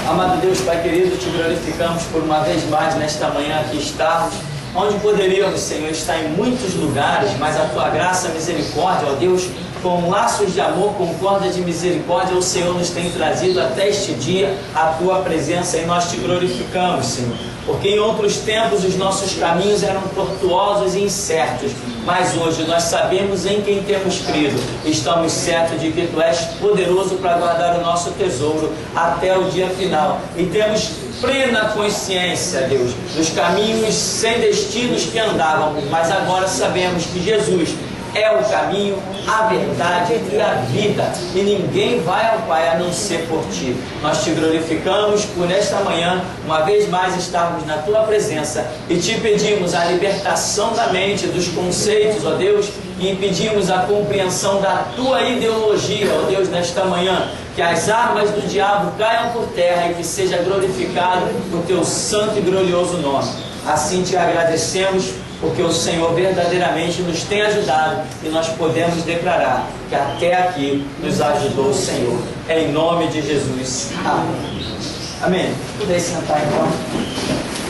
Amado Deus, Pai querido, te glorificamos por uma vez mais nesta manhã aqui estarmos, onde poderíamos, Senhor, estar em muitos lugares, mas a Tua graça, misericórdia, ó Deus, com laços de amor, com cordas de misericórdia, o Senhor nos tem trazido até este dia a Tua presença e nós te glorificamos, Senhor. Porque em outros tempos os nossos caminhos eram tortuosos e incertos, mas hoje nós sabemos em quem temos crido. Estamos certos de que Tu és poderoso para guardar o nosso tesouro até o dia final. E temos plena consciência, Deus, dos caminhos sem destinos que andávamos, mas agora sabemos que Jesus é o caminho, a verdade e a vida, e ninguém vai ao Pai a não ser por Ti. Nós te glorificamos por nesta manhã, uma vez mais estarmos na Tua presença, e te pedimos a libertação da mente, dos conceitos, ó Deus, e pedimos a compreensão da Tua ideologia, ó Deus, nesta manhã, que as armas do diabo caiam por terra e que seja glorificado o Teu santo e glorioso nome. Assim te agradecemos, porque o Senhor verdadeiramente nos tem ajudado e nós podemos declarar que até aqui nos ajudou o Senhor. Em nome de Jesus. Amém. Amém. Podem sentar então.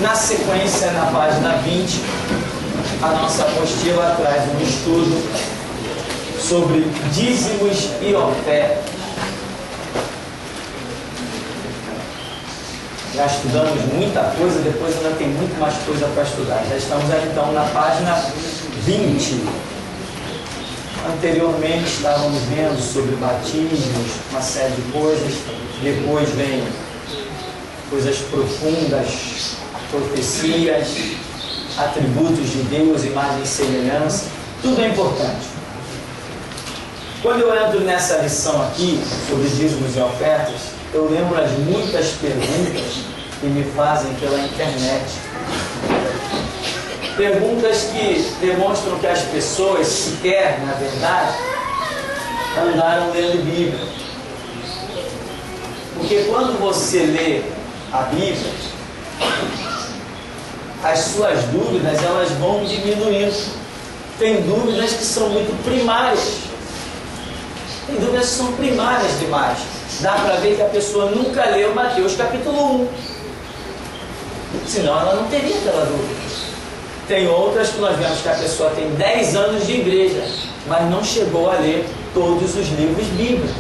Na sequência, na página 20, a nossa apostila traz um estudo sobre dízimos e ofertas. Já estudamos muita coisa, depois ainda tem muito mais coisa para estudar. Já estamos aí, então na página 20. Anteriormente estávamos vendo sobre batismos, uma série de coisas. Depois vem coisas profundas, profecias, atributos de Deus, imagem e semelhança. Tudo é importante. Quando eu entro nessa lição aqui sobre dízimos e ofertas, eu lembro as muitas perguntas que me fazem pela internet. Perguntas que demonstram que as pessoas sequer, na verdade, andaram lendo Bíblia. Porque quando você lê a Bíblia, as suas dúvidas elas vão diminuindo. Tem dúvidas que são muito primárias. Tem dúvidas que são primárias demais. Dá para ver que a pessoa nunca leu Mateus capítulo 1. Senão ela não teria aquela dúvida. Tem outras que nós vemos que a pessoa tem 10 anos de igreja, mas não chegou a ler todos os livros bíblicos,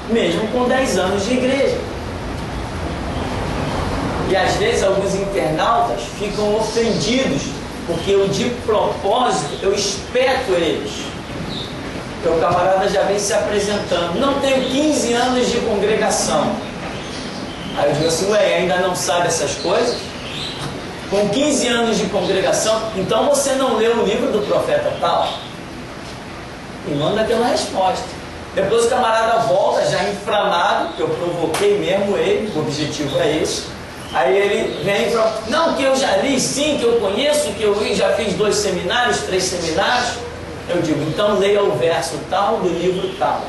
mesmo com 10 anos de igreja. E às vezes alguns internautas ficam ofendidos, porque eu de propósito, eu espeto eles. Porque o camarada já vem se apresentando. Não tenho 15 anos de congregação. Aí eu digo assim, ué, ainda não sabe essas coisas? Com 15 anos de congregação, então você não leu o livro do profeta tal? E manda aquela resposta. Depois o camarada volta já inflamado, que eu provoquei mesmo ele, o objetivo é esse. Aí ele vem e fala, não, que eu já li, sim, que eu conheço, que eu já fiz 2 seminários, 3 seminários. Eu digo, então leia o verso tal do livro tal,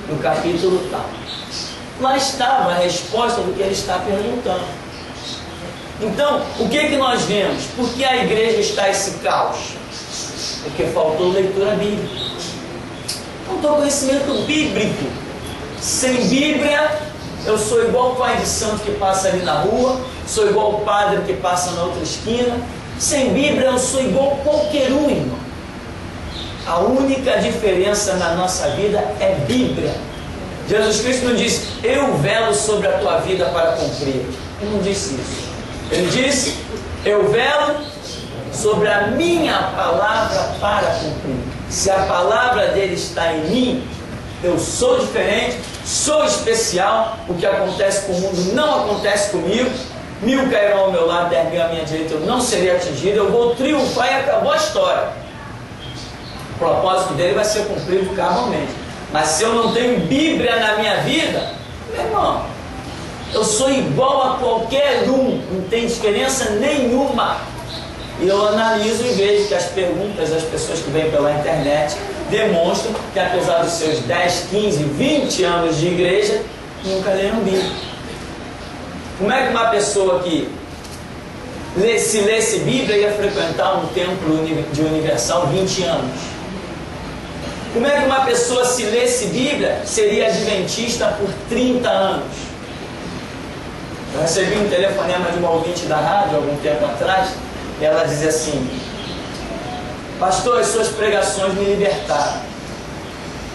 no capítulo tal. Lá estava a resposta do que ele está perguntando. Então, o que nós vemos? Por que a igreja está esse caos? Porque faltou leitura bíblica. Faltou conhecimento bíblico. Sem Bíblia, eu sou igual o pai de santo que passa ali na rua, sou igual o padre que passa na outra esquina. Sem Bíblia, eu sou igual qualquer um, irmão. A única diferença na nossa vida é Bíblia. Jesus Cristo não disse, eu velo sobre a tua vida para cumprir. Ele não disse isso. Ele disse, eu velo sobre a minha palavra para cumprir. Se a palavra dele está em mim, eu sou diferente, sou especial. O que acontece com o mundo não acontece comigo. 1000 cairão ao meu lado, 10.000 à minha direita, eu não serei atingido. Eu vou triunfar e acabou a história. O propósito dele vai ser cumprido cabalmente. Mas se eu não tenho Bíblia na minha vida, meu irmão, eu sou igual a qualquer um, não tem diferença nenhuma. E eu analiso e vejo que as perguntas das pessoas que vêm pela internet demonstram que apesar dos seus 10, 15, 20 anos de igreja, nunca leram Bíblia. Como é que uma pessoa que se lesse Bíblia ia frequentar um templo de Universal 20 anos? Como é que uma pessoa, se lesse Bíblia, seria adventista por 30 anos? Eu recebi um telefonema de uma ouvinte da rádio algum tempo atrás, e ela dizia assim: pastor, as suas pregações me libertaram.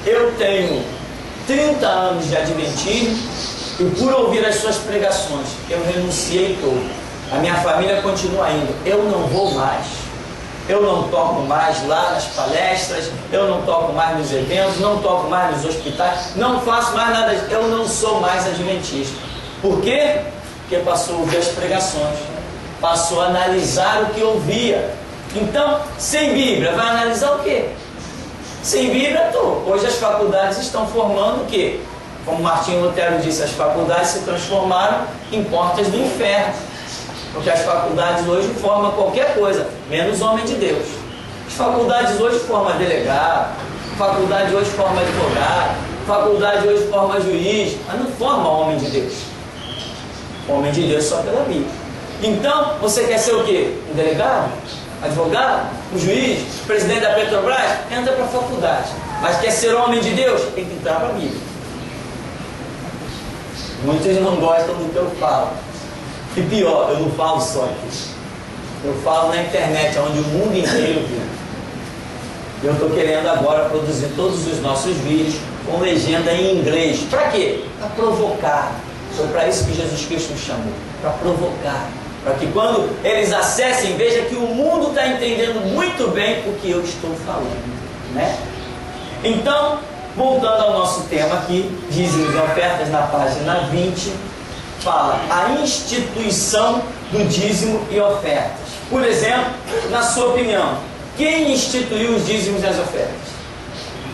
Eu tenho 30 anos de adventismo e por ouvir as suas pregações eu renunciei todo. A minha família continua indo, eu não vou mais. Eu não toco mais lá nas palestras, eu não toco mais nos eventos, não toco mais nos hospitais, não faço mais nada, eu não sou mais adventista. Por quê? Porque passou a ouvir as pregações, passou a analisar o que ouvia. Então, sem Bíblia, vai analisar o quê? Sem Bíblia, hoje as faculdades estão formando o quê? Como Martinho Lutero disse, as faculdades se transformaram em portas do inferno. Porque as faculdades hoje formam qualquer coisa, menos homem de Deus. As faculdades hoje formam delegado, faculdade hoje forma advogado, faculdade hoje forma juiz, mas não forma homem de Deus. Homem de Deus só pela Bíblia. Então, você quer ser o quê? Um delegado? Advogado? Um juiz? Presidente da Petrobras? Entra para a faculdade. Mas quer ser homem de Deus? Tem que entrar para a Bíblia. Muitos não gostam do que eu falo. E pior, eu não falo só aqui. Eu falo na internet, onde o mundo inteiro viu. Eu estou querendo agora produzir todos os nossos vídeos com legenda em inglês. Para quê? Para provocar. Foi para isso que Jesus Cristo nos chamou. Para provocar. Para que quando eles acessem, veja que o mundo está entendendo muito bem o que eu estou falando. Né? Então, voltando ao nosso tema aqui, dízimos e ofertas, na página 20, fala a instituição do dízimo e ofertas. Por exemplo, na sua opinião, quem instituiu os dízimos e as ofertas?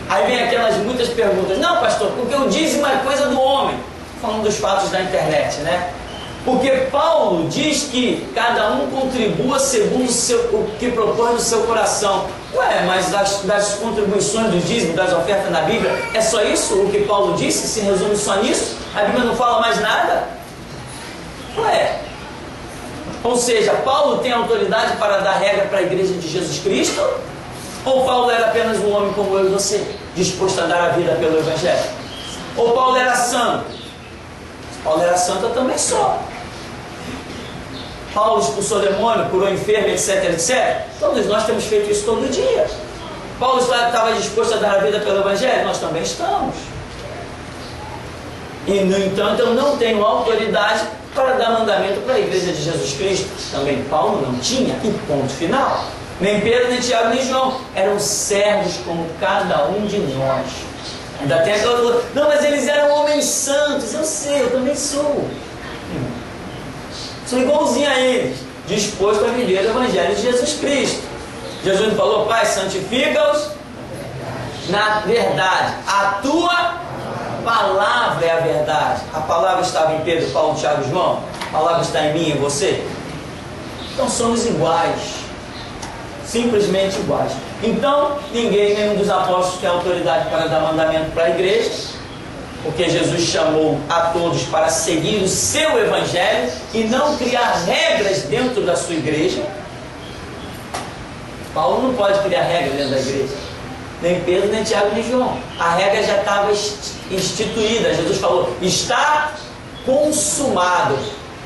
Aí vem aquelas muitas perguntas. Não, pastor, porque o dízimo é coisa do homem. Falando dos fatos da internet, né? Porque Paulo diz que cada um contribua segundo o que propõe no seu coração. Ué, mas das contribuições do dízimo, das ofertas na Bíblia, é só isso o que Paulo disse? Se resume só nisso? A Bíblia não fala mais nada? Ué, ou seja, Paulo tem autoridade para dar regra para a igreja de Jesus Cristo? Ou Paulo era apenas um homem como eu e você, disposto a dar a vida pelo Evangelho? Ou Paulo era santo? Se Paulo era santo, eu também sou. Paulo expulsou demônio, curou enfermo, etc, etc. Todos nós temos feito isso todo dia. Paulo estava disposto a dar a vida pelo Evangelho? Nós também estamos. E, no entanto, eu não tenho autoridade para dar mandamento para a igreja de Jesus Cristo. Também Paulo não tinha, e ponto final. Nem Pedro, nem Tiago, nem João. Eram servos como cada um de nós. Ainda tem aquela coisa, não, mas eles eram homens santos. Eu sei, eu também sou. Sou igualzinho a eles, disposto a viver o Evangelho de Jesus Cristo. Jesus falou, Pai, santifica-os na verdade. A tua palavra é a verdade. A palavra estava em Pedro, Paulo, Tiago e João. A palavra está em mim e em você. Então somos iguais. Simplesmente iguais. Então, nenhum dos apóstolos tem autoridade para dar mandamento para a igreja, porque Jesus chamou a todos para seguir o seu Evangelho e não criar regras dentro da sua igreja. Paulo não pode criar regras dentro da igreja. Nem Pedro, nem Tiago, nem João. A regra já estava instituída. Jesus falou, está consumado.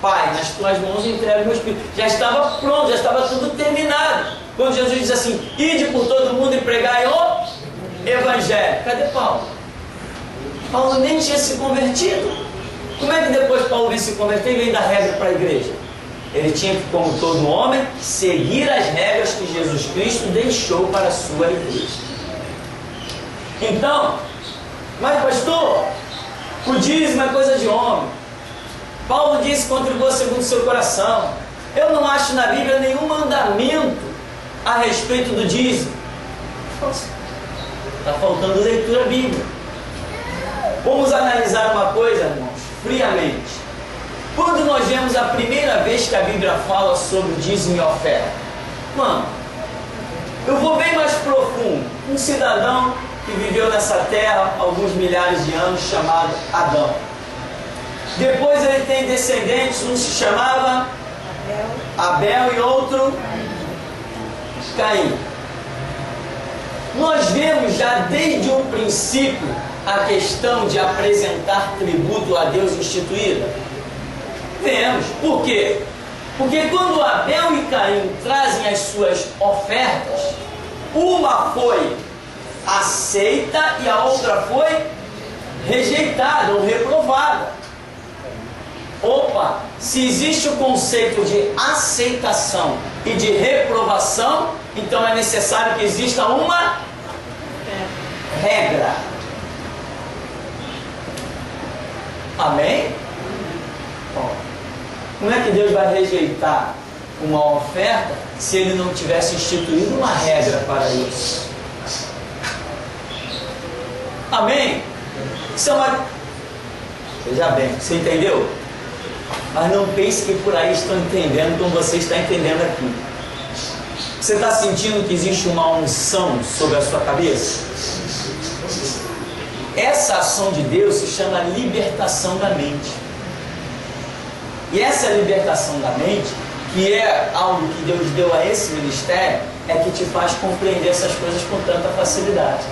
Pai, nas tuas mãos entrego o meu espírito. Já estava pronto, já estava tudo terminado. Quando Jesus diz assim, ide por todo mundo e pregai o Evangelho. Cadê Paulo? Paulo nem tinha se convertido. Como é que depois Paulo vem se converter e vem dar regra para a igreja? Ele tinha que, como todo homem, seguir as regras que Jesus Cristo deixou para a sua igreja. Então, mas pastor, o dízimo é coisa de homem. Paulo disse, contribua segundo o seu coração. Eu não acho na Bíblia nenhum mandamento a respeito do dízimo. Está faltando leitura bíblica. Vamos analisar uma coisa, irmãos, friamente. Quando nós vemos a primeira vez que a Bíblia fala sobre dízimo e oferta, mano, eu vou bem mais profundo. Um cidadão que viveu nessa terra alguns milhares de anos, chamado Adão. Depois ele tem descendentes, um se chamava Abel e outro Caim. Nós vemos já desde o princípio a questão de apresentar tributo a Deus instituída. Vemos. Por quê? Porque quando Abel e Caim trazem as suas ofertas, uma foi aceita e a outra foi rejeitada ou reprovada. Opa, se existe o conceito de aceitação e de reprovação, então é necessário que exista uma regra. Amém? Bom, como é que Deus vai rejeitar uma oferta se Ele não tivesse instituído uma regra para isso? Amém? Isso é uma... Veja bem, você entendeu? Mas não pense que por aí estão entendendo como você está entendendo aqui. Você está sentindo que existe uma unção sobre a sua cabeça? Essa ação de Deus se chama libertação da mente. E essa libertação da mente, que é algo que Deus deu a esse ministério, é que te faz compreender essas coisas com tanta facilidade.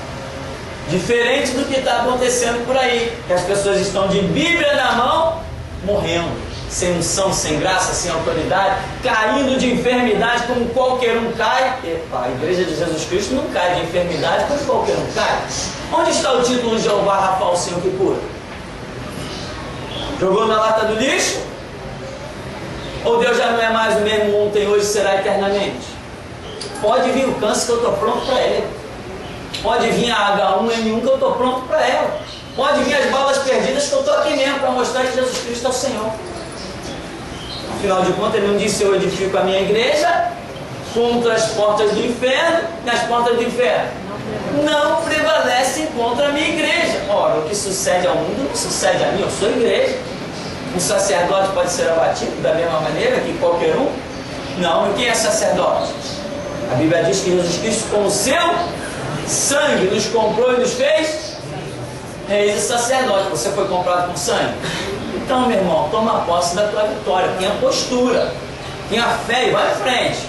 Diferente do que está acontecendo por aí, que as pessoas estão de Bíblia na mão, morrendo, sem unção, sem graça, sem autoridade, caindo de enfermidade como qualquer um cai. Epa, a igreja de Jesus Cristo não cai de enfermidade como qualquer um cai. Onde está o título de Jeová Rafa, o Senhor que cura? Jogou na lata do lixo? Ou Deus já não é mais o mesmo ontem, hoje, será eternamente? Pode vir o câncer que eu estou pronto para ele. Pode vir a H1N1 que eu estou pronto para ela. Pode vir as balas perdidas que eu estou aqui mesmo para mostrar que Jesus Cristo é o Senhor. Afinal de contas, Ele não disse: eu edifico a minha igreja contra as portas do inferno, e as portas do inferno não prevalecem contra a minha igreja. Ora, o que sucede ao mundo não sucede a mim, eu sou igreja. Um sacerdote pode ser abatido da mesma maneira que qualquer um? Não. E quem é sacerdote? A Bíblia diz que Jesus Cristo, com o seu sangue, nos comprou e nos fez reis e sacerdote. Você foi comprado com sangue? Então, meu irmão, toma posse da tua vitória. Tenha postura, tenha fé e vai em frente.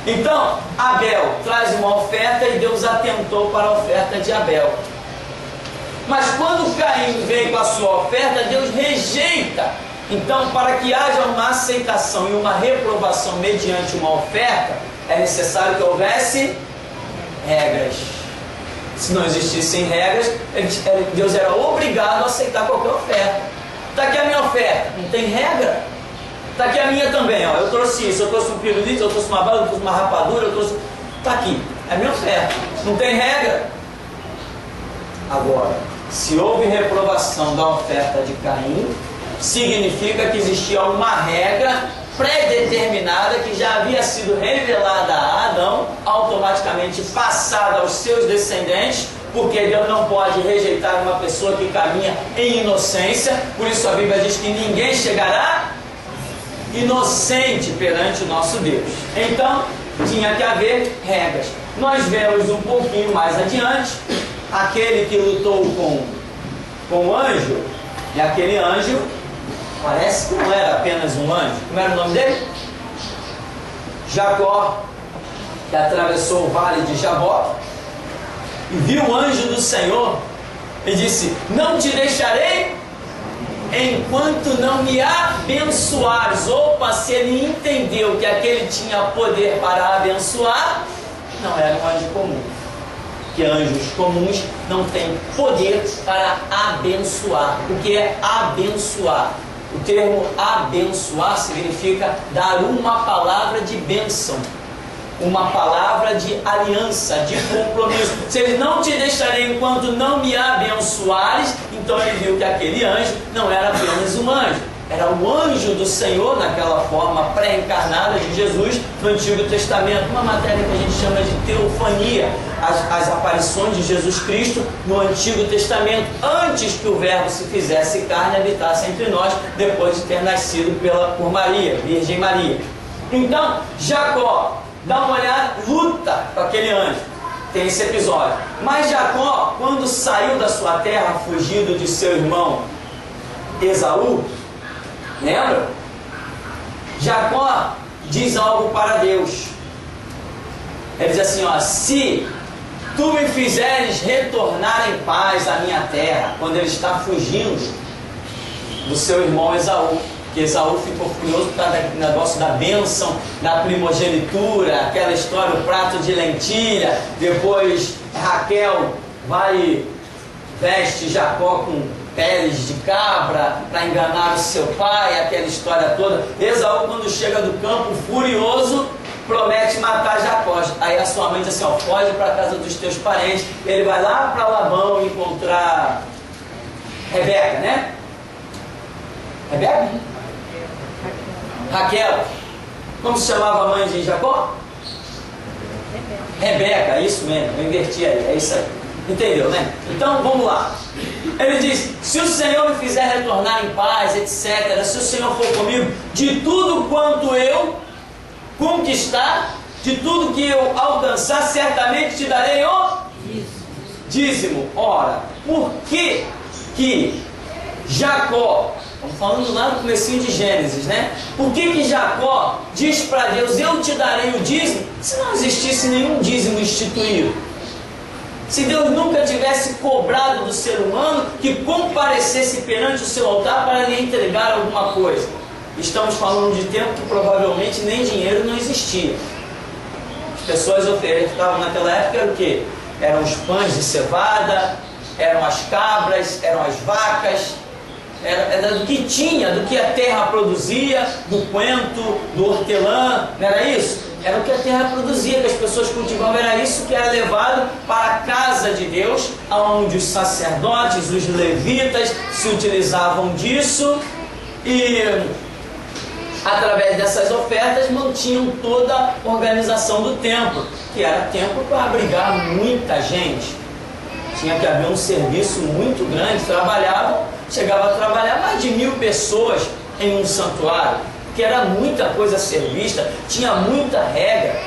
Então, Abel traz uma oferta e Deus atentou para a oferta de Abel. Mas quando Caim vem com a sua oferta, Deus rejeita. Então, para que haja uma aceitação e uma reprovação mediante uma oferta, é necessário que houvesse regras. Se não existissem regras, Deus era obrigado a aceitar qualquer oferta. Está aqui a minha oferta, não tem regra? Está aqui a minha também, ó. Eu trouxe isso, eu trouxe um pirulito, eu trouxe uma bala, eu trouxe uma rapadura, eu trouxe... Está aqui, é a minha oferta. Não tem regra? Agora, se houve reprovação da oferta de Caim, significa que existia uma regra pré-determinada que já havia sido revelada a Adão, automaticamente passada aos seus descendentes, porque Deus não pode rejeitar uma pessoa que caminha em inocência. Por isso a Bíblia diz que ninguém chegará inocente perante o nosso Deus. Então, tinha que haver regras. Nós vemos um pouquinho mais adiante, aquele que lutou com o anjo, e aquele anjo parece que não era apenas um anjo. Como era o nome dele? Jacó, que atravessou o vale de Jabó e viu o anjo do Senhor e disse: não te deixarei enquanto não me abençoares. Opa, se ele entendeu que aquele tinha poder para abençoar, não era um anjo comum. Que anjos comuns não têm poder para abençoar. O que é abençoar? O termo abençoar significa dar uma palavra de bênção, uma palavra de aliança, de compromisso. Se ele não te deixarei enquanto não me abençoares, então ele viu que aquele anjo não era apenas um anjo, era o anjo do Senhor naquela forma pré-encarnada de Jesus no Antigo Testamento, uma matéria que a gente chama de teofania, as aparições de Jesus Cristo no Antigo Testamento, antes que o Verbo se fizesse carne e habitasse entre nós, depois de ter nascido por Maria, Virgem Maria. Então, Jacó, dá uma olhada, luta com aquele anjo, tem esse episódio. Mas Jacó, quando saiu da sua terra, fugido de seu irmão Esaú, lembra? Jacó diz algo para Deus. Ele diz assim, ó: se tu me fizeres retornar em paz à minha terra, quando ele está fugindo, do seu irmão Esaú. Que Esaú ficou furioso por causa do negócio da bênção, da primogenitura, aquela história, o prato de lentilha. Depois Raquel vai e veste Jacó com peles de cabra para enganar o seu pai, aquela história toda. Esaú, quando chega do campo furioso, promete matar Jacó. Aí a sua mãe diz assim, ó, foge para a casa dos teus parentes. Ele vai lá para Labão encontrar Rebeca, né? Rebeca? Raquel. Como se chamava a mãe de Jacó? Rebeca, isso mesmo, eu inverti aí, é isso aí. Entendeu, né? Então, vamos lá. Ele diz, se o Senhor me fizer retornar em paz, etc., se o Senhor for comigo, de tudo quanto eu conquistar, de tudo que eu alcançar, certamente te darei o dízimo. Ora, por que Jacó, estamos falando lá no comecinho de Gênesis, né? Por que Jacó diz para Deus, eu te darei o dízimo, se não existisse nenhum dízimo instituído? Se Deus nunca tivesse cobrado do ser humano que comparecesse perante o seu altar para lhe entregar alguma coisa. Estamos falando de tempo que provavelmente nem dinheiro não existia. As pessoas ofertavam naquela época era o quê? Eram os pães de cevada, eram as cabras, eram as vacas, era do que tinha, do que a terra produzia, do coentro, do hortelã, não era isso? Era o que a terra produzia, que as pessoas cultivavam, era isso que era levado para a casa de Deus, onde os sacerdotes, os levitas se utilizavam disso e através dessas ofertas mantinham toda a organização do templo, que era templo para abrigar muita gente. Tinha que haver um serviço muito grande, chegava a trabalhar mais de 1000 pessoas em um santuário, que era muita coisa a ser vista, tinha muita regra,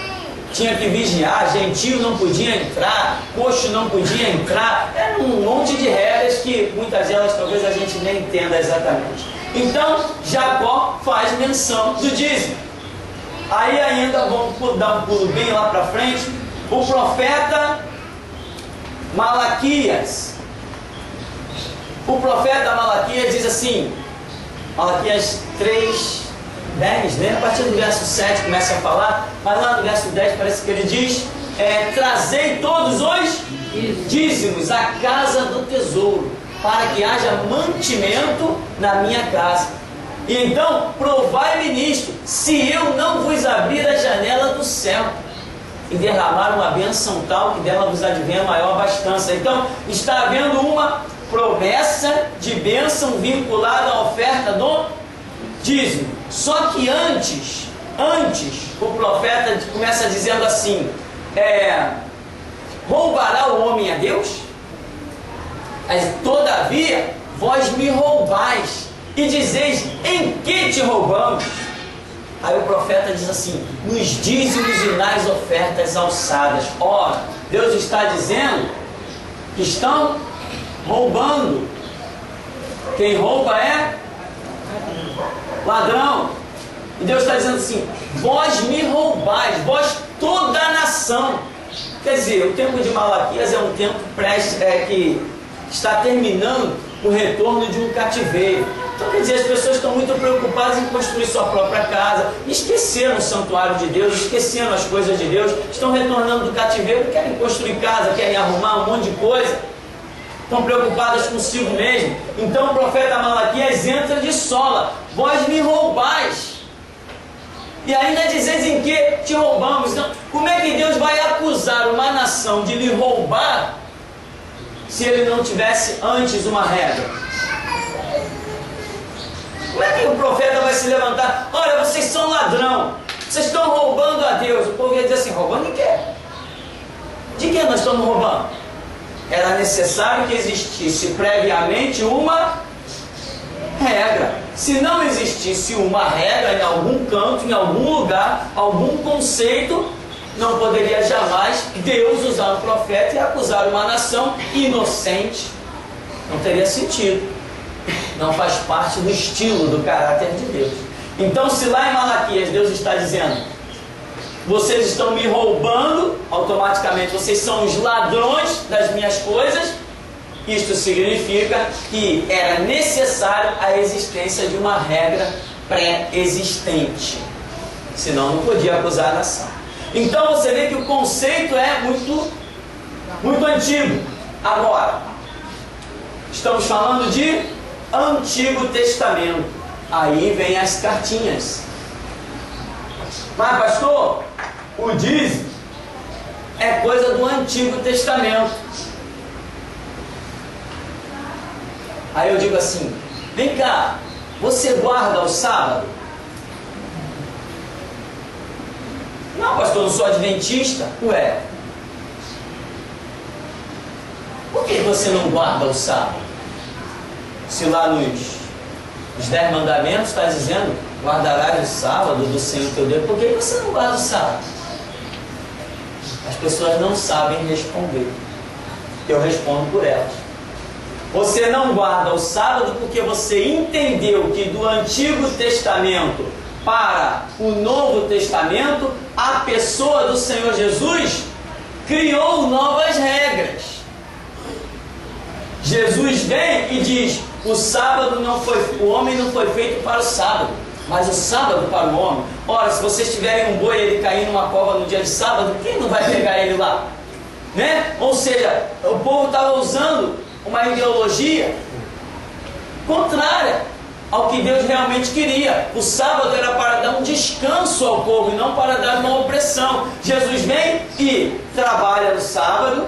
tinha que vigiar, gentio não podia entrar, coxo não podia entrar, era um monte de regras que muitas delas talvez a gente nem entenda exatamente. Então Jacó faz menção do dízimo. Aí ainda vamos dar um pulo bem lá para frente, o profeta Malaquias. O profeta Malaquias diz assim, Malaquias 3:10, né? A partir do verso 7 começa a falar, mas lá no verso 10 parece que ele diz, trazei todos os dízimos à casa do tesouro, para que haja mantimento na minha casa. E então, provai-me nisto, se eu não vos abrir a janela do céu, e derramar uma bênção tal, que dela vos advenha maior abastança. Então, está havendo uma promessa de bênção vinculada à oferta do dízimo. Só que antes, o profeta começa dizendo assim, roubará o homem a Deus? Mas, todavia, vós me roubais, e dizeis, em que te roubamos? Aí o profeta diz assim, nos dízimos e nas ofertas alçadas. Ora, Deus está dizendo que estão roubando. Quem rouba é ladrão. E Deus está dizendo assim, vós me roubais, vós toda a nação. Quer dizer, o tempo de Malaquias é um tempo que está terminando o retorno de um cativeiro. Então, quer dizer, as pessoas estão muito preocupadas em construir sua própria casa, esqueceram o santuário de Deus, esqueceram as coisas de Deus, estão retornando do cativeiro, querem construir casa, querem arrumar um monte de coisa, estão preocupadas consigo mesmo. Então o profeta Malaquias entra de sola, vós me roubais, e ainda dizeis em que te roubamos. Então, como é que Deus vai acusar uma nação de lhe roubar, se ele não tivesse antes uma regra? Como é que o profeta vai se levantar? Olha, vocês são ladrão, vocês estão roubando a Deus. O povo ia dizer assim, roubando de quê? De que nós estamos roubando? Era necessário que existisse previamente uma regra. Se não existisse uma regra em algum canto, em algum lugar, algum conceito, não poderia jamais Deus usar um profeta e acusar uma nação inocente. Não teria sentido. Não faz parte do estilo, do caráter de Deus. Então, se lá em Malaquias Deus está dizendo, vocês estão me roubando, automaticamente vocês são os ladrões das minhas coisas, Isto significa que era necessário a existência de uma regra pré-existente, senão não podia acusar a nação. Então você vê que o conceito é muito antigo. Agora, estamos falando de Antigo Testamento. Aí vem as cartinhas. Mas pastor, o dízimo é coisa do Antigo Testamento. Aí eu digo assim, vem cá, você guarda o sábado? Não, pastor, eu não sou adventista. Ué, por que você não guarda o sábado? Se lá nos 10 mandamentos está dizendo, guardarás o sábado do Senhor teu Deus, por que você não guarda o sábado? As pessoas não sabem responder. Eu respondo por elas. Você não guarda o sábado porque você entendeu que do Antigo Testamento para o Novo Testamento, a pessoa do Senhor Jesus criou novas regras. Jesus vem e diz, o homem não foi feito para o sábado, mas o sábado para o homem. Ora, se vocês tiverem um boi e ele cair numa cova no dia de sábado, quem não vai pegar ele lá? Né? Ou seja, o povo estava usando uma ideologia contrária ao que Deus realmente queria. O sábado era para dar um descanso ao povo e não para dar uma opressão. Jesus vem e trabalha no sábado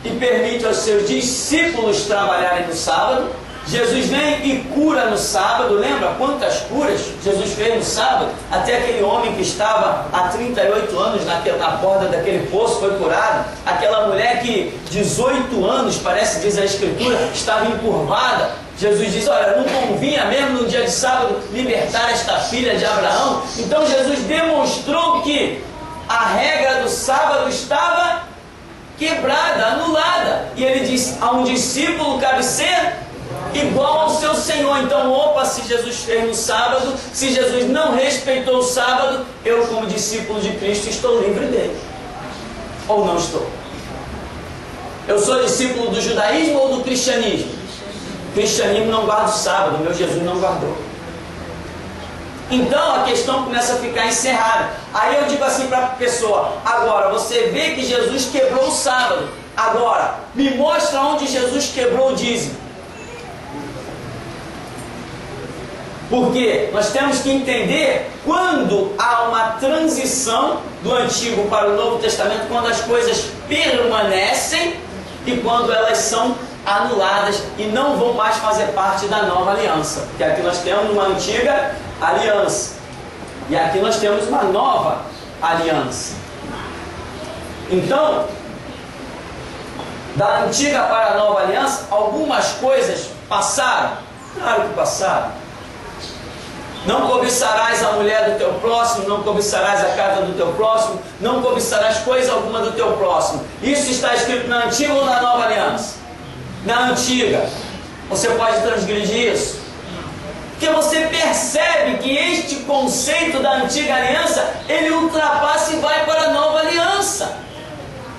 e permite aos seus discípulos trabalharem no sábado. Jesus vem e cura no sábado. Lembra quantas curas Jesus fez no sábado? Até aquele homem que estava há 38 anos na borda daquele poço foi curado. Aquela mulher que 18 anos, parece, diz a Escritura, estava encurvada. Jesus diz, olha, não convinha mesmo no dia de sábado libertar esta filha de Abraão. Então Jesus demonstrou que a regra do sábado estava quebrada, anulada. E ele diz, a um discípulo cabe ser igual ao seu Senhor. Então, opa, se Jesus fez no sábado, se Jesus não respeitou o sábado, eu como discípulo de Cristo estou livre dele. Ou não estou? Eu sou discípulo do judaísmo ou do cristianismo? O cristianismo não guarda o sábado, meu Jesus não guardou. Então a questão começa a ficar encerrada. Aí eu digo assim para a pessoa, agora você vê que Jesus quebrou o sábado, agora me mostra onde Jesus quebrou o dízimo. Porque nós temos que entender quando há uma transição do Antigo para o Novo Testamento, quando as coisas permanecem e quando elas são anuladas e não vão mais fazer parte da nova aliança. Porque aqui nós temos uma antiga aliança e aqui nós temos uma nova aliança. Então, da antiga para a nova aliança, algumas coisas passaram. Claro que passaram. Não cobiçarás a mulher do teu próximo, não cobiçarás a casa do teu próximo, não cobiçarás coisa alguma do teu próximo. Isso está escrito na antiga ou na nova aliança? Na antiga. Você pode transgredir isso? Porque você percebe que este conceito da antiga aliança, ele ultrapassa e vai para a nova aliança.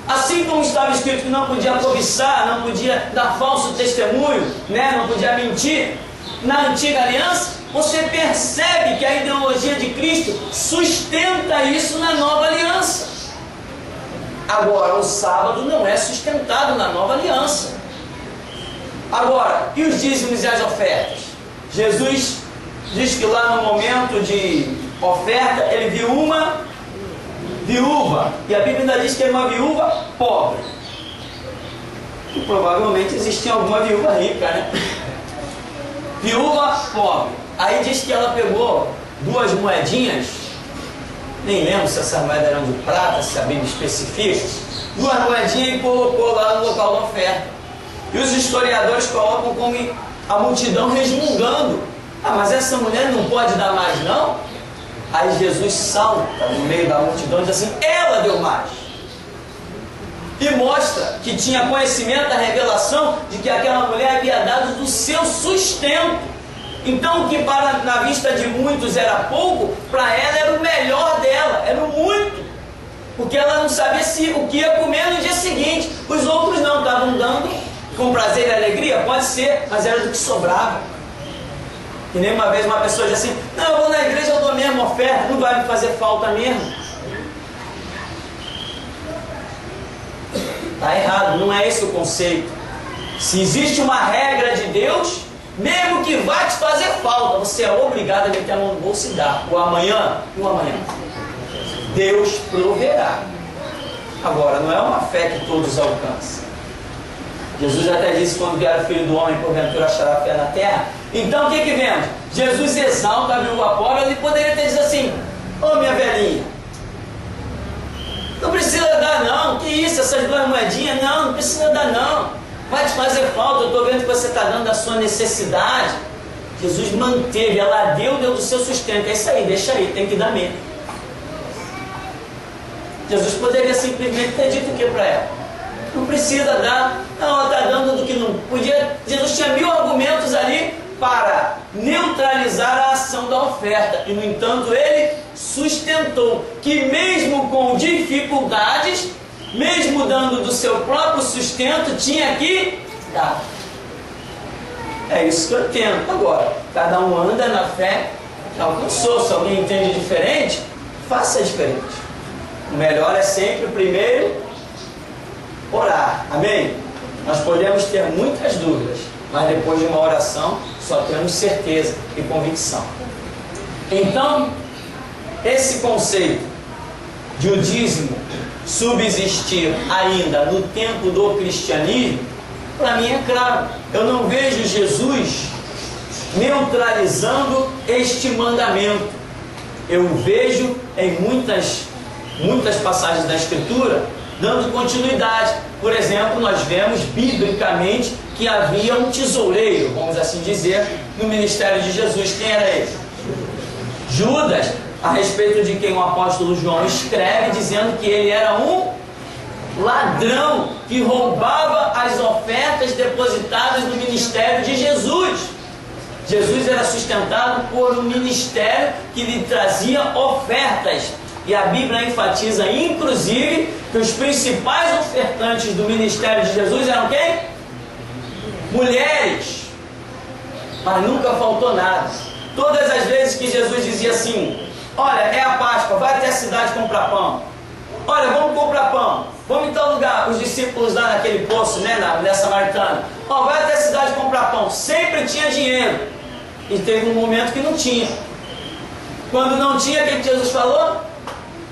Assim como estava escrito que não podia cobiçar, não podia dar falso testemunho, né? Não podia mentir, na antiga aliança, você percebe que a ideologia de Cristo sustenta isso na nova aliança. Agora, o sábado não é sustentado na nova aliança. Agora, e os dízimos e as ofertas? Jesus diz que lá no momento de oferta, ele viu uma viúva, e a Bíblia ainda diz que era uma viúva pobre. E provavelmente existia alguma viúva rica, né? Viúva pobre. Aí diz que ela pegou 2 moedinhas, nem lembro se essas moedas eram de prata, se a Bíblia especifica, 2 moedinhas e colocou lá no local da oferta. E os historiadores colocam como a multidão resmungando. Ah, mas essa mulher não pode dar mais não? Aí Jesus salta no meio da multidão e diz assim, ela deu mais. E mostra que tinha conhecimento da revelação de que aquela mulher havia dado do seu sustento. Então o que na vista de muitos era pouco, para ela era o melhor dela, era o muito. Porque ela não sabia o que ia comer no dia seguinte. Os outros não estavam dando com prazer e alegria? Pode ser, mas era do que sobrava. E nem uma vez uma pessoa disse assim: não, eu vou na igreja, eu dou a mesma oferta, não vai me fazer falta mesmo. Está errado, não é esse o conceito. Se existe uma regra de Deus, mesmo que vá te fazer falta, você é obrigado a meter a mão no bolso e dar. O amanhã. Deus proverá. Agora, não é uma fé que todos alcançam. Jesus até disse: quando vier o Filho do Homem, porventura achará fé na terra. Então o que vemos? Jesus exalta a viúva pobre. Ele poderia ter dito assim: ô minha velhinha, não precisa dar não, que isso, essas 2 moedinhas, não precisa dar não, vai te fazer falta, eu estou vendo que você está dando da sua necessidade. Jesus manteve, ela deu do seu sustento, é isso aí, deixa aí, tem que dar mesmo. Jesus poderia simplesmente ter dito o que para ela? Não precisa dar, não, ela está dando do que não podia. Jesus tinha 1000 argumentos ali para neutralizar a ação da oferta, e no entanto ele sustentou que mesmo com dificuldades, mesmo dando do seu próprio sustento, tinha que dar. É isso que eu entendo. Agora, cada um anda na fé que alcançou. Se alguém entende diferente, faça diferente. O melhor é sempre, primeiro, orar. Amém? Nós podemos ter muitas dúvidas, mas depois de uma oração, só temos certeza e convicção. Então, esse conceito de o dízimo subsistir ainda no tempo do cristianismo, para mim é claro. Eu não vejo Jesus neutralizando este mandamento. Eu vejo em muitas passagens da Escritura dando continuidade. Por exemplo, nós vemos biblicamente que havia um tesoureiro, vamos assim dizer, no ministério de Jesus. Quem era ele? Judas, a respeito de quem o apóstolo João escreve, dizendo que ele era um ladrão que roubava as ofertas depositadas no ministério de Jesus. Jesus era sustentado por um ministério que lhe trazia ofertas. E a Bíblia enfatiza, inclusive, que os principais ofertantes do ministério de Jesus eram quem? Mulheres. Mas nunca faltou nada. Todas as vezes que Jesus dizia assim: olha, é a Páscoa, vai até a cidade comprar pão. Olha, vamos comprar pão. Vamos em tal lugar. Os discípulos lá naquele poço, né, na Samaritana. Ó, vai até a cidade comprar pão. Sempre tinha dinheiro. E teve um momento que não tinha. Quando não tinha, o que Jesus falou?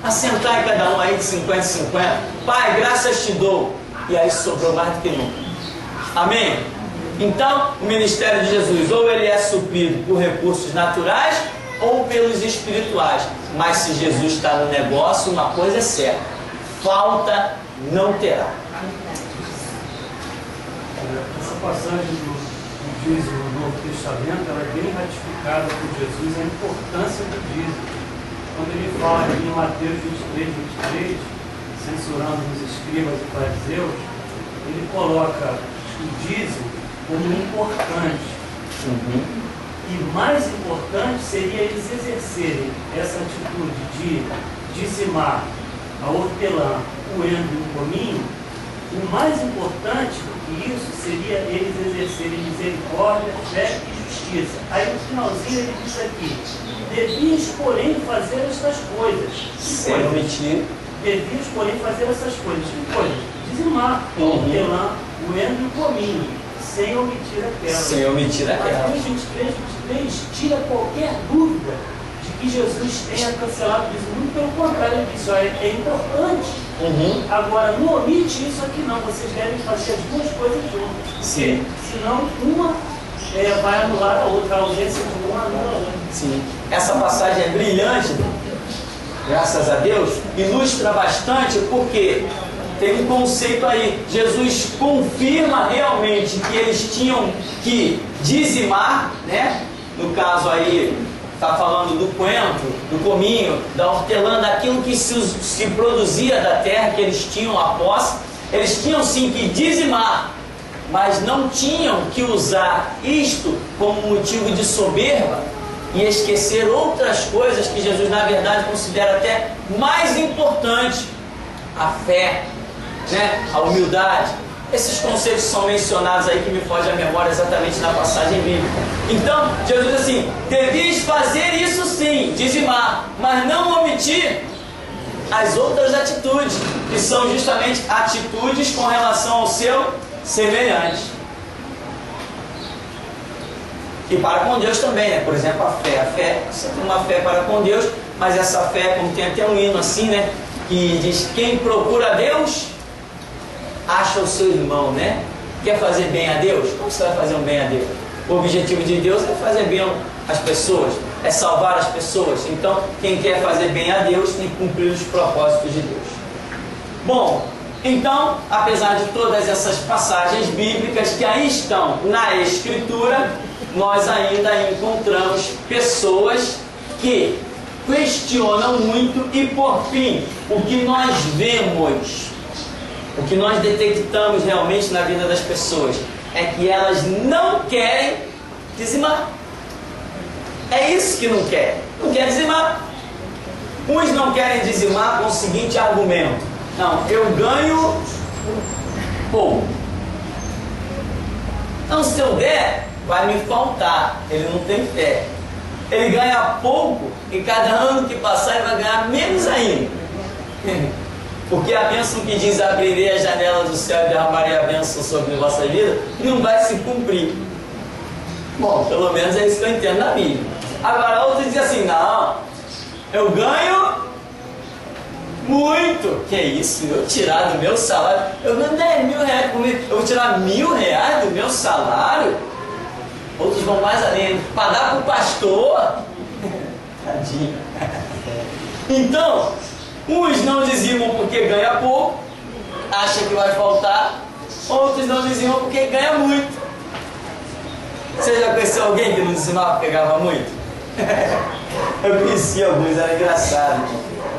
Assentai cada um aí de 50 50. Pai, graças te dou. E aí sobrou mais do que nunca. Amém? Então, o ministério de Jesus, ou ele é suprido por recursos naturais, ou pelos espirituais. Mas se Jesus está no negócio, uma coisa é certa: falta não terá. Essa passagem do dízimo no Novo Testamento, ela é bem ratificada por Jesus, a importância do dízimo. Quando ele fala aqui em Mateus 23, censurando os escribas e fariseus, ele coloca o dízimo como importante. E mais importante seria eles exercerem essa atitude de dizimar a hortelã, o endro e o cominho. O mais importante do que isso seria eles exercerem misericórdia, fé e justiça. Aí no finalzinho ele diz aqui: devias, porém, fazer estas coisas. Sem omitir. Devias, porém, fazer essas coisas. Que coisas? Dizimar a hortelã, o endro e o cominho, sem omitir aquela. Sem omitir aquela. Mateus 23 tira qualquer dúvida de que Jesus tenha cancelado isso. Muito pelo contrário, ele disse: olha, é importante. Agora, não omite isso aqui não. Vocês devem fazer as duas coisas juntas. Sim. Senão, uma vai anular a outra. A ausência de uma anula a outra. Sim. Essa passagem é brilhante, graças a Deus, ilustra bastante, porque tem um conceito aí. Jesus confirma realmente que eles tinham que dizimar, né? No caso aí, está falando do coentro, do cominho, da hortelã, daquilo que se produzia da terra, que eles tinham a posse. Eles tinham sim que dizimar, mas não tinham que usar isto como motivo de soberba e esquecer outras coisas que Jesus, na verdade, considera até mais importante: a fé, né? A humildade, Esses conceitos são mencionados aí que me foge à memória exatamente na passagem bíblica. Então, Jesus diz assim: devias fazer isso sim, dizimar, mas não omitir as outras atitudes, que são justamente atitudes com relação ao seu semelhante. E para com Deus também, né? Por exemplo, a fé. A fé, você tem uma fé para com Deus, mas essa fé, como tem até um hino assim, né? Que diz: quem procura a Deus, acha o seu irmão, né? Quer fazer bem a Deus? Como você vai fazer um bem a Deus? O objetivo de Deus é fazer bem às pessoas, é salvar as pessoas. Então, quem quer fazer bem a Deus tem que cumprir os propósitos de Deus. Bom, então, apesar de todas essas passagens bíblicas que aí estão na Escritura, nós ainda encontramos pessoas que questionam muito e, por fim, o que nós vemos, o que nós detectamos realmente na vida das pessoas é que elas não querem dizimar. É isso que não querem. Não querem dizimar. Uns não querem dizimar com o seguinte argumento: não, eu ganho pouco. Então, se eu der, vai me faltar. Ele não tem fé. Ele ganha pouco e cada ano que passar ele vai ganhar menos ainda. Porque a bênção que diz: abrirei a janela do céu e derramarei a bênção sobre a vossa vida, não vai se cumprir. Bom, pelo menos é isso que eu entendo na Bíblia. Agora outros dizem assim: não, eu ganho muito. Que isso? Eu tirar do meu salário, eu ganho 10 mil reais comigo, eu vou tirar R$1.000 do meu salário? Outros vão mais além, para dar para o pastor. Tadinho. Então, uns não dizimam porque ganha pouco, acha que vai faltar. Outros não dizimam porque ganha muito. Você já conheceu alguém que não dizimava porque ganhava muito? Eu conheci alguns, era engraçado.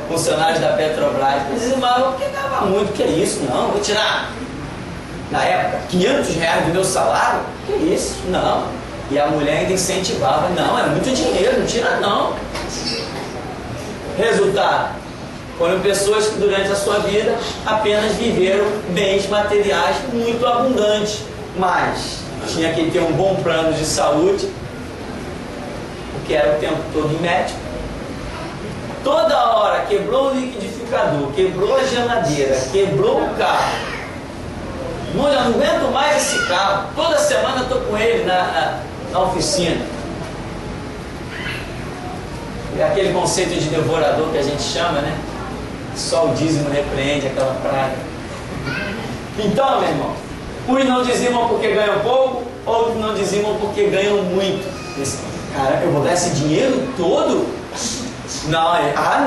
Funcionários da Petrobras dizimavam porque ganhava muito. Que isso? Não, vou tirar, na época, R$500 do meu salário? Que isso? Não. E a mulher ainda incentivava: não, é muito dinheiro, não tira não. Resultado: foram pessoas que durante a sua vida apenas viveram bens materiais muito abundantes, mas tinha que ter um bom plano de saúde, porque era o tempo todo em médico. Toda hora quebrou o liquidificador, quebrou a geladeira, quebrou o carro. Não, eu não aguento mais esse carro. Toda semana eu estou com ele na oficina. É aquele conceito de devorador que a gente chama, né? Só o dízimo repreende aquela praga. Então, meu irmão, uns não dizimam porque ganham pouco, outros não dizimam porque ganham muito. Cara, eu vou dar esse dinheiro todo? Não,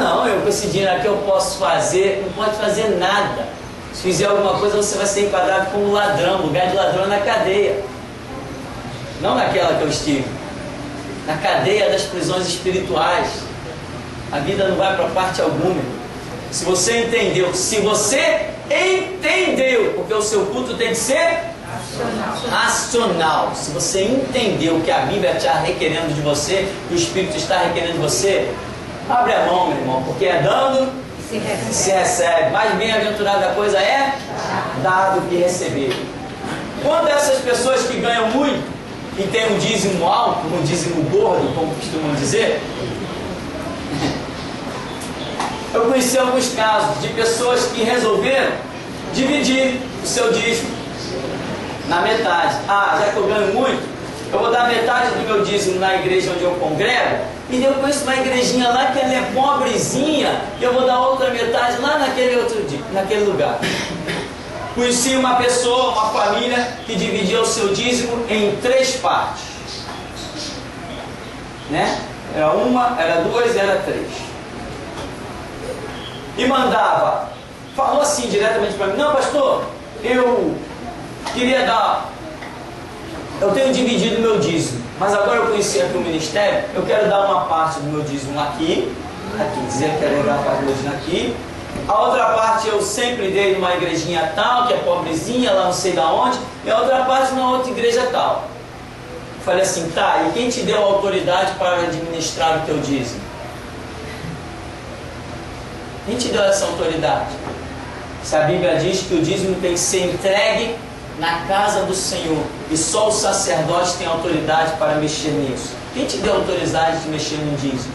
não, eu com esse dinheiro aqui eu posso fazer. Não pode fazer nada. Se fizer alguma coisa, você vai ser enquadrado como ladrão. Lugar de ladrão é na cadeia. Não naquela que eu estive. Na cadeia das prisões espirituais. A vida não vai para parte alguma. Se você entendeu, porque o seu culto tem que ser racional. Se você entendeu que a Bíblia está requerendo de você, que o Espírito está requerendo de você, abre a mão, meu irmão, porque é dando se recebe. Mais bem-aventurada a coisa é dar do que receber. Quanto a essas pessoas que ganham muito e têm um dízimo alto, um dízimo gordo, como costumam dizer, eu conheci alguns casos de pessoas que resolveram dividir o seu dízimo na metade. Já que eu ganho muito, eu vou dar metade do meu dízimo na igreja onde eu congrego, e eu conheço uma igrejinha lá que ela é pobrezinha, e eu vou dar outra metade lá naquele lugar. Conheci uma pessoa, uma família, que dividia o seu dízimo em 3 partes. Né? Era 1, era 2, era 3. E mandava, falou assim diretamente para mim: não, pastor, eu tenho dividido o meu dízimo, mas agora eu conheci aqui o ministério, eu quero dar uma parte do meu dízimo aqui, dizer que quero dar a parte do meu dízimo aqui, a outra parte eu sempre dei numa igrejinha tal, que é pobrezinha, lá não sei da onde, e a outra parte numa outra igreja tal. Falei assim: tá, e quem te deu a autoridade para administrar o teu dízimo? Quem te deu essa autoridade? Se a Bíblia diz que o dízimo tem que ser entregue na casa do Senhor e só o sacerdote tem autoridade para mexer nisso. Quem te deu autoridade de mexer no dízimo?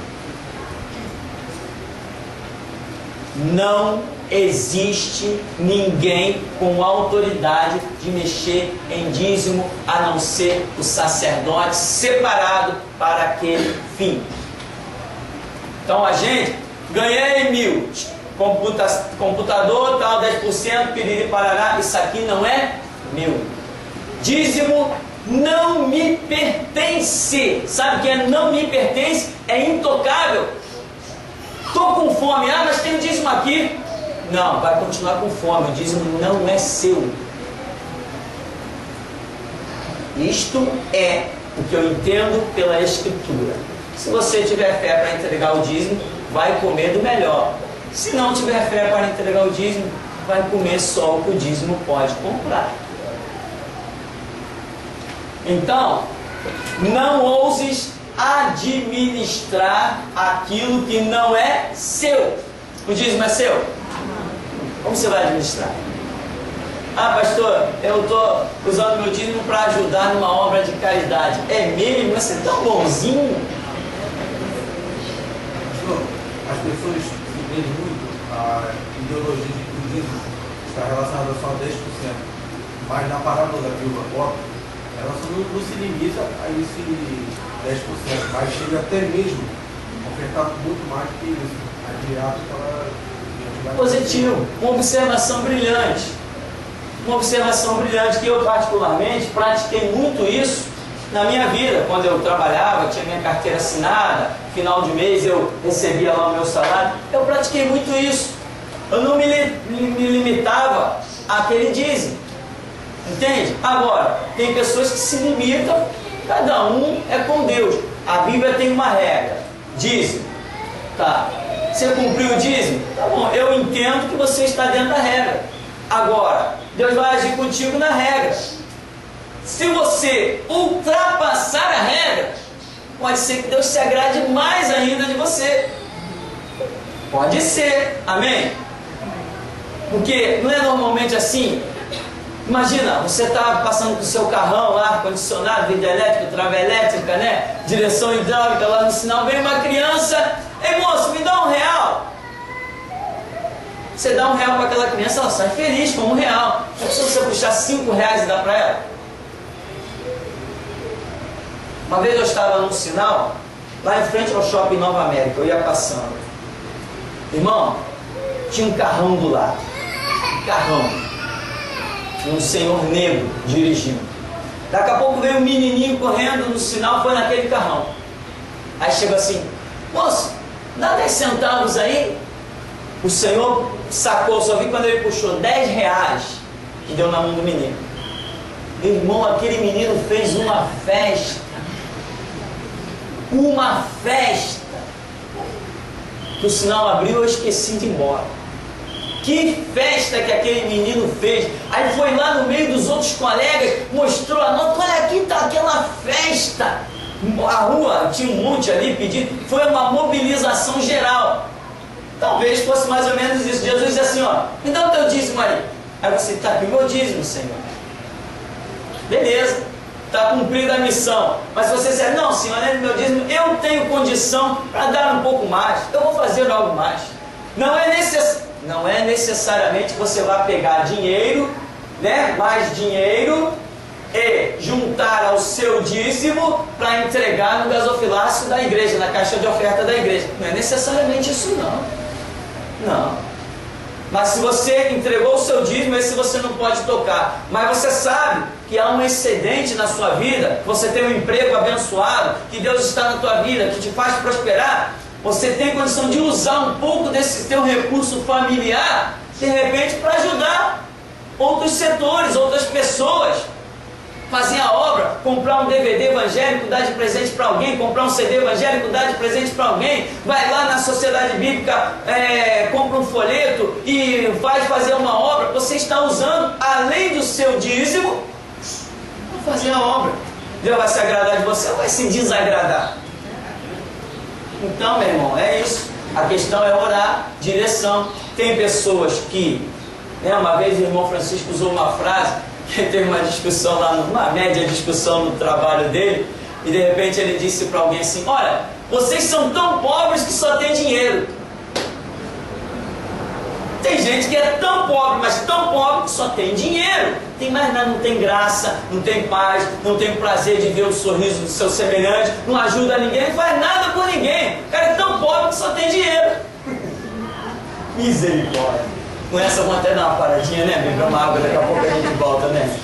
Não existe ninguém com autoridade de mexer em dízimo a não ser o sacerdote separado para aquele fim. Então a gente, ganhei 1.000, computador tal, 10%, piriri parará, isso aqui não é meu. Dízimo não me pertence. Sabe o que é não me pertence? É intocável. Estou com fome, mas tem o dízimo aqui. Não, vai continuar com fome, o dízimo não é seu. Isto é o que eu entendo pela Escritura. Se você tiver fé para entregar o dízimo, vai comer do melhor. Se não tiver fé para entregar o dízimo, vai comer só o que o dízimo pode comprar. Então, não ouses administrar aquilo que não é seu. O dízimo é seu? Como você vai administrar? Pastor, eu estou usando meu dízimo para ajudar numa obra de caridade. É mesmo? Você é tão bonzinho. Pastor, as pessoas entendem muito a ideologia de que o dízimo está relacionado só a 10%. Mas na parábola da viúva pobre, ela só não se limita a esse 10%, mas chega até mesmo a ofertar muito mais que isso. Admirado pela... Positivo, uma observação brilhante. Uma observação brilhante que eu particularmente pratiquei muito isso na minha vida. Quando eu trabalhava, tinha minha carteira assinada, final de mês eu recebia lá o meu salário. Eu pratiquei muito isso. Eu não me limitava àquele dízimo. Entende? Agora, tem pessoas que se limitam, cada um é com Deus. A Bíblia tem uma regra, dízimo. Tá, você cumpriu o dízimo? Tá bom, eu entendo que você está dentro da regra. Agora, Deus vai agir contigo na regra. Se você ultrapassar a regra, pode ser que Deus se agrade mais ainda de você. Pode ser, amém? Porque não é normalmente assim. Imagina, você está passando com o seu carrão lá, ar-condicionado, vidro elétrico, trava elétrica, né? Direção hidráulica lá no sinal, vem uma criança, ei moço, me dá R$1. Você dá R$1 para aquela criança, ela sai feliz com R$1. Se você puxar R$5 e dar para ela? Uma vez eu estava num sinal, lá em frente ao shopping Nova América, eu ia passando. Irmão, tinha um carrão do lado. Carrão. Um senhor negro dirigindo. Daqui a pouco veio um menininho correndo no sinal, foi naquele carrão. Aí chegou assim, moço, dá 10 centavos aí. O senhor sacou, só vi quando ele puxou R$10 e deu na mão do menino. Meu irmão, aquele menino fez uma festa. Uma festa. Que o sinal abriu, eu esqueci de ir embora. Que festa que aquele menino fez. Aí foi lá no meio dos outros colegas, mostrou a nota, olha aqui está aquela festa. A rua, tinha um monte ali pedindo, foi uma mobilização geral. Talvez fosse mais ou menos isso. Jesus disse assim, ó, me dá o teu dízimo aí. Aí você, está aqui o meu dízimo, Senhor. Beleza, está cumprida a missão. Mas se você disser, não, Senhor, não é do meu dízimo, eu tenho condição para dar um pouco mais, eu vou fazer algo mais. Não é necessariamente que você vai pegar dinheiro, né, mais dinheiro e juntar ao seu dízimo para entregar no gasofilácio da igreja, na caixa de oferta da igreja. Não é necessariamente isso não. Não. Mas se você entregou o seu dízimo, esse você não pode tocar. Mas você sabe que há um excedente na sua vida, você tem um emprego abençoado, que Deus está na tua vida, que te faz prosperar. Você tem condição de usar um pouco desse teu recurso familiar, de repente, para ajudar outros setores, outras pessoas. Fazer a obra, comprar um DVD evangélico, dar de presente para alguém, comprar um CD evangélico, dar de presente para alguém, vai lá na sociedade bíblica, compra um folheto e vai fazer uma obra. Você está usando, além do seu dízimo, para fazer a obra. Deus vai se agradar de você ou vai se desagradar? Então, meu irmão, é isso. A questão é orar, direção. Tem pessoas que, uma vez o irmão Francisco usou uma frase que teve uma discussão lá, uma média discussão no trabalho dele, e de repente ele disse para alguém assim: olha, vocês são tão pobres que só tem dinheiro. Tem gente que é tão pobre, mas tão pobre que só tem dinheiro. Tem mais nada, não tem graça, não tem paz, não tem prazer de ver o sorriso do seu semelhante, não ajuda ninguém, não faz nada por ninguém. O cara é tão pobre que só tem dinheiro. Misericórdia. Com essa vamos até dar uma paradinha, né? Beber uma água, daqui a pouco a gente volta, né?